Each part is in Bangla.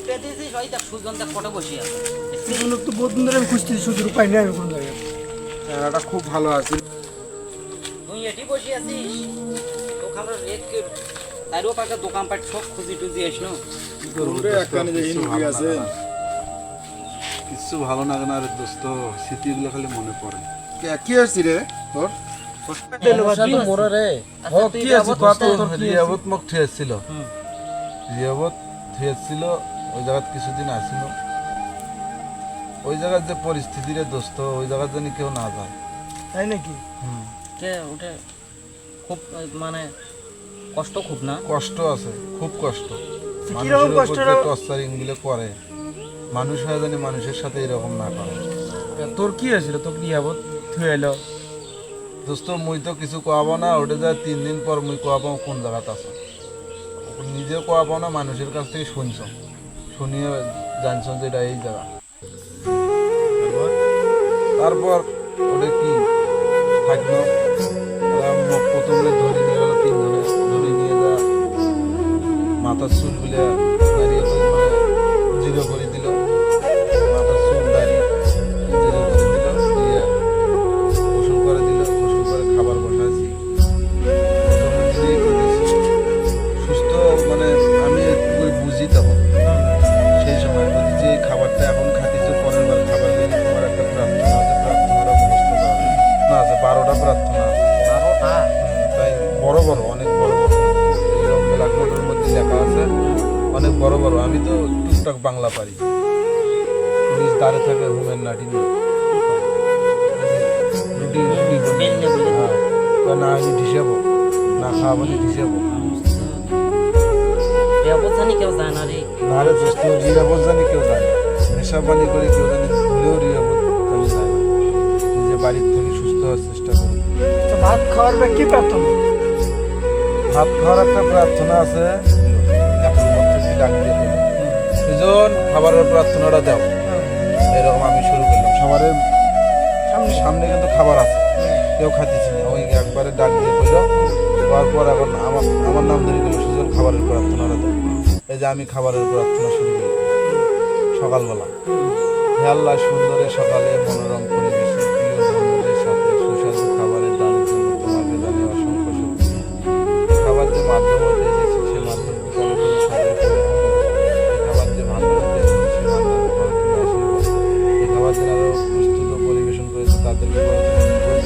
পেতেছি ওই দেখ সুজন দেখ কটা বসে আছে সুজন তো বহুদিন ধরে আমি খুঁজতেছি, সুজন পাই না আমি কোন জায়গায়। চেহারাটা খুব ভালো আছে। তুই এটি বসে আছিস ওখানে রেট তাইরও পাকে দোকানপাট সব খুঁজি টুজি এসনো কিছু ভালো লাগে না রে দোস্ত, স্মৃতিগুলো খালি মনে পড়ে। কি আসছি রে তোর? ওই জায়গাত কিছুদিন আসিল, ওই জায়গার যে পরিস্থিতি রে দোস্ত, ওই জায়গার জানি কেউ না যায়। তাই নাকি? কে ওটা খুব মানে কষ্ট খুব না? কষ্ট আছে, খুব কষ্ট। কিরকম কষ্ট? টর্চারিং গুলো করে মানুষ হয় জানি মানুষের সাথে এরকম না করে। তোর কি হয়েছিল? তোকে নিয়াবত থুয়ে এলো দোস্ত মুই তো কিছু কোয়াবো না, ওটা যা 3 দিন পর মুই কোয়াবো কোন জায়গাতে আছে। নিজেও কোয়াবো না, মানুষের কাছ থেকে শুনছ, শুনিয়ে জানছ যে এটা এই জায়গা। তারপর ওটা কি থাকলো, প্রথমে ধরে নিয়ে গেল 3 জনে, ধরে নিয়ে যা মাথার চুল গুলো দাঁড়িয়ে জিরো করে দিল, মাথার চুল দাঁড়িয়ে জিরো করে দিল, দিয়ে গোসল করে দিল, গোসল করে খাবার বসাইছি। সুস্থ মানে আমি একটু বুঝি তখন সেই সময় বলি যে খাবারটা এখন খাতিছে, পরের বার খাবার নিয়ে তোমার একটা প্রার্থনা আছে, প্রার্থনাটা মুখস্থ করা না আছে, 12টা প্রার্থনা আছে। 12টা? তাই বড় বড়, অনেক বড় বড় এরকম ব্ল্যাকবোর্ডের মধ্যে লেখা আছে, অনেক বড় বড়। আমি তো টুকটাক বাংলা পারি। পুলিশ দাঁড়ে থাকে হুমের নাটি নিয়ে রুটি রুটি না আমি ঢিসাবো, না খাওয়াবো ঢিসাবো। ব্যবধানি কেউ যায় না রে। না রে দোস্ত, রিয়াবোধ জানি কেউ যায় না, নেশা পানি করে কেউ জানি ভুলেও রিয়াবোধ জানি যায় না। নিজে বাড়ির থেকে সুস্থ হওয়ার চেষ্টা করি। তো ভাত খাওয়ার পর কি প্রার্থনা? ভাত খাওয়ার একটা প্রার্থনা আছে, এখন মধ্যে ডাক দিয়ে দিল, সুজন খাবারের প্রার্থনাটা দাও। এরকম আমি শুরু করলাম, সবার সামনে কিন্তু খাবার আছে, কেউ খাইতেছি না। ওই একবারে ডাক দিয়ে বলল, হওয়ার পর এখন আমার নাম ধরে গেল, সুজন খাবারের প্রার্থনাটা দাও। এই যে আমি খাবারের প্রার্থনা শুরু করি সকালবেলা। হে আল্লাহ, সুন্দরের সকালে মনোরম পরিবেশে প্রিয় বন্ধুদের সাথে সুস্বাদু খাবারের দানের জন্য তোমাকে জানাই অসংখ্য শুকরিয়া। খাবার যে মাধ্যম হতে এসেছে সে মাধ্যমকে করো তুমি সবাই করে। খাবার যে ভান্ডার হতে এসেছে সে ভান্ডার করো তুমি আশীর্বাদ। এই খাবার যেন আরো প্রস্তুত ও পরিবেশন করেছে তাদেরকে করো তুমি নির্ভর।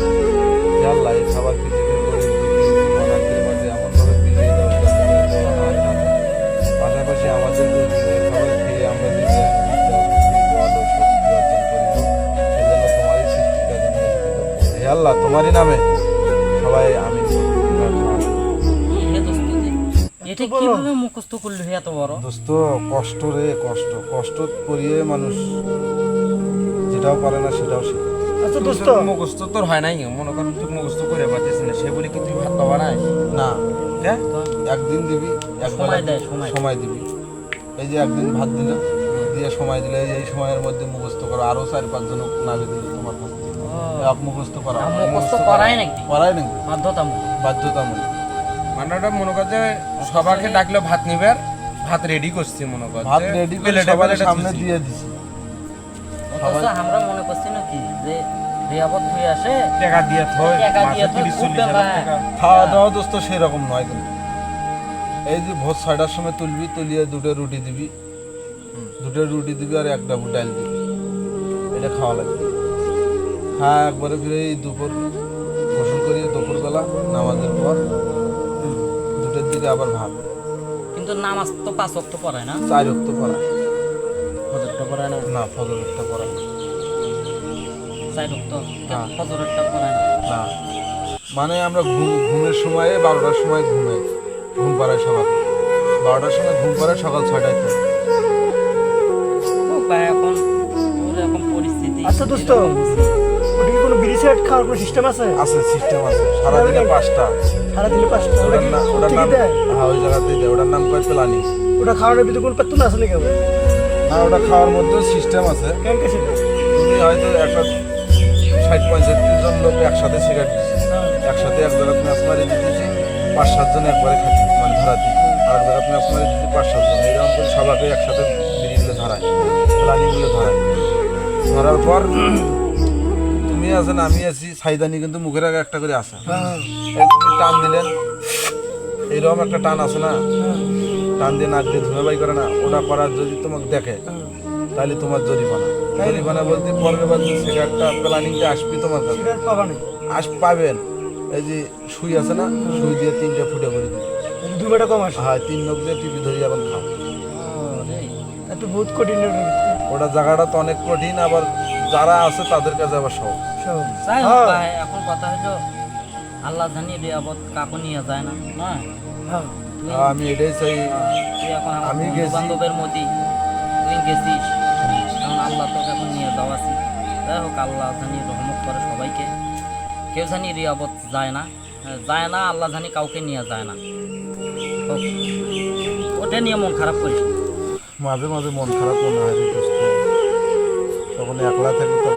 হে আল্লাহ, এই খাবার পৃথিবীর গরিব দুঃখী অনাথদের মাঝে এমনভাবে বিলিয়ে দাও যাতে করে দেওয়া না হয় না। পাশাপাশি আমাদেরকেও দিও, এই খাবার খেয়ে আমরা যে জ্ঞান, বিদ্যা, বুদ্ধি, বল ও শক্তি অর্জন করিব সেজন্য তোমারই সৃষ্টিকারী নিয়োজিত করবো। হে আল্লাহ, তোমারই নামে সবাই আমিন। হে দোস্ত এটা কিভাবে মুখস্থ করলি এত বড়? দোস্ত কষ্ট রে, কষ্ট কষ্ট করিয়ে মানুষ যেটাও পারে না সেটাও শিখে। আচ্ছা দোস্ত, মুখস্থ তোর হয় নাই, মনে কর তুই মুখস্থ করে পারতিস না, সে বলে কি তুই ভাত পাবা নাই? না, হ্যাঁ একদিন দিবি, সময় দেয়, সময় দিবি। এই যে একদিন ভাত দিল, দিয়ে সময় দিলে এই সময়ের মধ্যে মুখস্থ করো, আরো 4-5 জন নাগে দিলে তোমার কাছ থেকে মুখস্থ করা। মুখস্থ করাই নাকি? করাই নাকি বাধ্যতামূলক? বাধ্যতামূলক। মান্নাটা মনে কর যে সবাইকে ডাকলো ভাত নিবে, ভাত রেডি করছি, মনে কর ভাত রেডি করে সবার সামনে দিয়ে দিছি। অথচ আমরা মনে করছি নাকি যে রিয়াবত হয়ে আসে টাকা দিয়ে থই, টাকা দিয়ে মাসে থই, 30-40 হাজার টাকা। খাওয়া দাওয়া দোস্ত সেরকম নয় কিন্তু। এই যে ভোর 6টার সময় তুলবি, তুলিয়ে 2টা রুটি দিবি, 2টা রুটি দিবি আর 1 ডাবু ডাল দিবি, এটা খাওয়া লাগবে। হ্যাঁ, একবারে ফিরে এই দুপুর গোসল করিয়ে দুপুরবেলা নামাজের পর 2টার দিকে আবার ভাত। কিন্তু নামাজ তো 5 ওয়াক্ত পড়ায় না? 4 ওয়াক্ত পড়া ফজরটা পড়ায় না? না, ফজরেরটা পড়া না। 4 ওয়াক্ত হ্যাঁ। ফজরটা পড়ায় না? না, মানে আমরা ঘুমের সময়ে 12টার সময় ঘুম পাড়ায় সকাল 12টার সময় ঘুম পাড়ায় সকাল 6টায় তো। এখন ওর এখন পরিস্থিতি। আচ্ছা দোস্ত, ওটা কি কোনো বিড়ি সিগারেট খাওয়ার কোনো সিস্টেম আছে? আছে, সিস্টেম আছে। সারাদিনে 5টা, সারা দিলে 5টা? ওটা কি ওটার নাম, দেয়? হ্যাঁ ওই জায়গাতেই দেয়। ওটার নাম কয় প্লানি। ওটা খাওয়ানোর ভিতরে কোনো প্রার্থনা আছে নাকি? না, ওটা খাওয়ার মধ্যেও সিস্টেম আছে। কেন কে সেটা? তুমি হয়তো একটা 60-65 জন লোক একসাথে সিগারেট দিচ্ছে, একসাথে এক জায়গায় ম্যাচ মারি দিতেছি, 5-7 জন একবারে খাচ্ছি, মানে ধরাতি। আর এক জায়গায় ম্যাচ মারি দিচ্ছি 5-7 জন, এরকম করে সবাইকে একসাথে বিড়ি ধরায়, প্ল্যানিংগুলো ধরায়। ধরার পর তুমি আছেন, আমি আছি, সাইদানি কিন্তু মুখের আগে একটা করে আসে। এই তুমি টান দিলেন, এইরকম একটা টান আছে না, টান দিয়ে নাক দিয়ে ধুয়ে বাই করে না, ওটা করার যদি তোমাকে দেখে তাহলে তোমার জরিমানা। জরিমানা বলতে পরের বার সেটা একটা প্ল্যানিংটা আসবি তোমার কাছে, সিগারেট পাবা না, পাবেন। এই যে সুই আছে না, সুই দিয়ে 3টে ফুটে করে দিবে। 2 বেটা কম আসে। হ্যাঁ, 3 নখ দিয়ে টিপি ধরি এখন খাও। একটু বহুত কঠিন ওটা জায়গাটা তো অনেক কঠিন, আবার যারা আছে তাদের কাছে আবার সহজ। যাই হোক ভাই, এখন কথা হলো আল্লাহ জানি রিয়াবত কাকু নিয়ে যায় না, না আমি এটাই চাই। তুই এখন আমার আমি বন্ধু গেছি। বান্ধবের মধ্যে তুই গেছিস, এখন আল্লাহ তোকে এখন নিয়ে যাওয়াছি। যাই হোক, আল্লাহ জানি রহমত করে সবাইকে। কেউ জানি রিয়াবত যায় না, আল্লাহ জানি কাউকে নিয়ে যায় না। হোক, ওটা নিয়ে মন খারাপ করিস না। মাঝে মাঝে মন খারাপ মনে হয় রে দোস্ত, তখন একলা থাকি তো